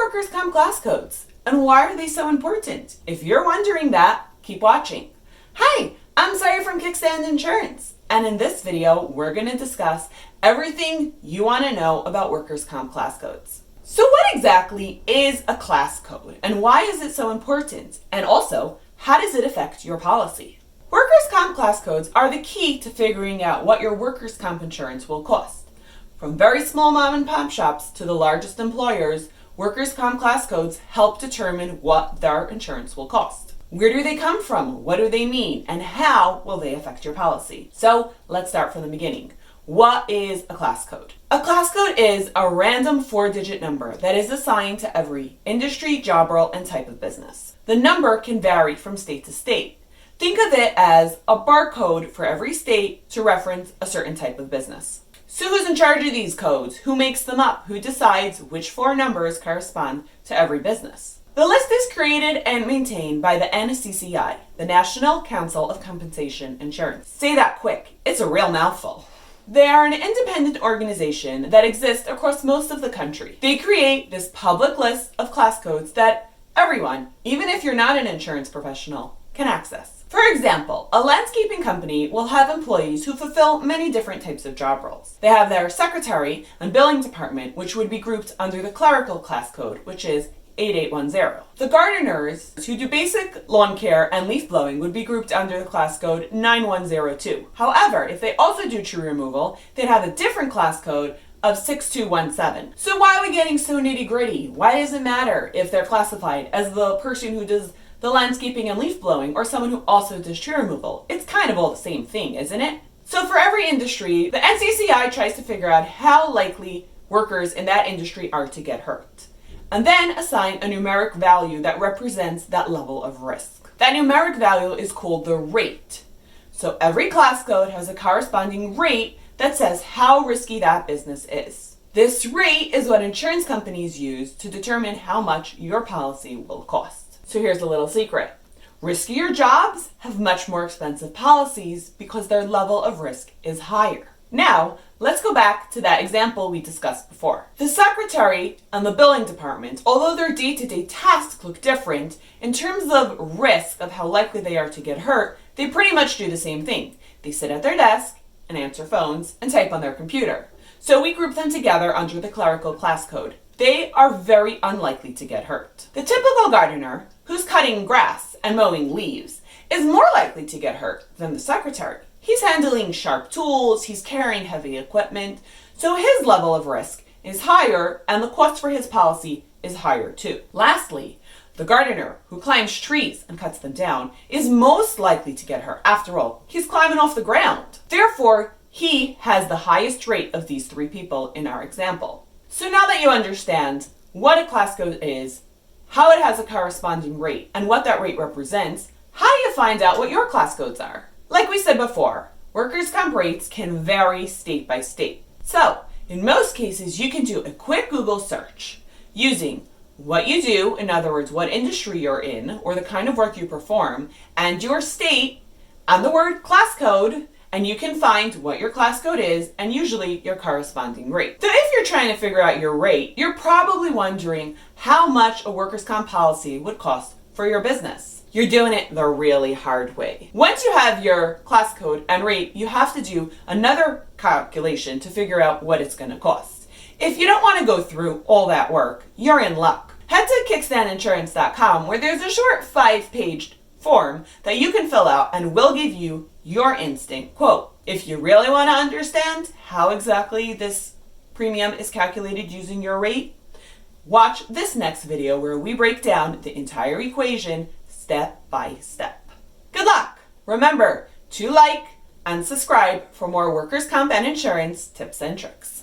workers' comp class codes? And why are they so important? If you're wondering that, keep watching. Hi, I'm Saya from Kickstand Insurance. And in this video, we're going to discuss everything you want to know about workers' comp class codes. So what exactly is a class code? And why is it so important? And also, how does it affect your policy? Workers' comp class codes are the key to figuring out what your workers' comp insurance will cost. From very small mom and pop shops to the largest employers, workers' comp class codes help determine what their insurance will cost. Where do they come from? What do they mean? And how will they affect your policy? So let's start from the beginning. What is a class code? A class code is a random 4-digit number that is assigned to every industry, job role, and type of business. The number can vary from state to state. Think of it as a barcode for every state to reference a certain type of business. So who's in charge of these codes? Who makes them up? Who decides which 4 numbers correspond to every business? The list is created and maintained by the NCCI, the National Council of Compensation Insurance. Say that quick, it's a real mouthful. They are an independent organization that exists across most of the country. They create this public list of class codes that everyone, even if you're not an insurance professional, can access. For example, a landscaping company will have employees who fulfill many different types of job roles. They have their secretary and billing department, which would be grouped under the clerical class code, which is 8810. The gardeners who do basic lawn care and leaf blowing would be grouped under the class code 9102. However, if they also do tree removal, they'd have a different class code of 6217. So why are we getting so nitty-gritty? Why does it matter if they're classified as the person who does the landscaping and leaf blowing or someone who also does tree removal? It's kind of all the same thing, isn't it? So for every industry, the NCCI tries to figure out how likely workers in that industry are to get hurt, and then assign a numeric value that represents that level of risk. That numeric value is called the rate. So every class code has a corresponding rate that says how risky that business is. This rate is what insurance companies use to determine how much your policy will cost. So here's a little secret. Riskier jobs have much more expensive policies because their level of risk is higher. Now, let's go back to that example we discussed before. The secretary and the billing department, although their day-to-day tasks look different, in terms of risk of how likely they are to get hurt, they pretty much do the same thing. They sit at their desk and answer phones and type on their computer. So we group them together under the clerical class code. They are very unlikely to get hurt. The typical gardener, who's cutting grass and mowing leaves, is more likely to get hurt than the secretary. He's handling sharp tools, he's carrying heavy equipment, so his level of risk is higher and the cost for his policy is higher too. Lastly, the gardener, who climbs trees and cuts them down, is most likely to get hurt. After all, he's climbing off the ground. Therefore, he has the highest rate of these 3 people in our example. So now that you understand what a class code is, how it has a corresponding rate, and what that rate represents, how do you find out what your class codes are? Like we said before, workers' comp rates can vary state by state. So, in most cases, you can do a quick Google search using what you do, in other words, what industry you're in, or the kind of work you perform, and your state, and the word class code, and you can find what your class code is and usually your corresponding rate. So if you're trying to figure out your rate, you're probably wondering how much a workers' comp policy would cost for your business. You're doing it the really hard way. Once you have your class code and rate, you have to do another calculation to figure out what it's going to cost. If you don't want to go through all that work, you're in luck. Head to kickstandinsurance.com where there's a short 5-page form that you can fill out and we'll give you your instant quote. If you really want to understand how exactly this premium is calculated using your rate, watch this next video where we break down the entire equation step by step. Good luck! Remember to like and subscribe for more workers' comp and insurance tips and tricks.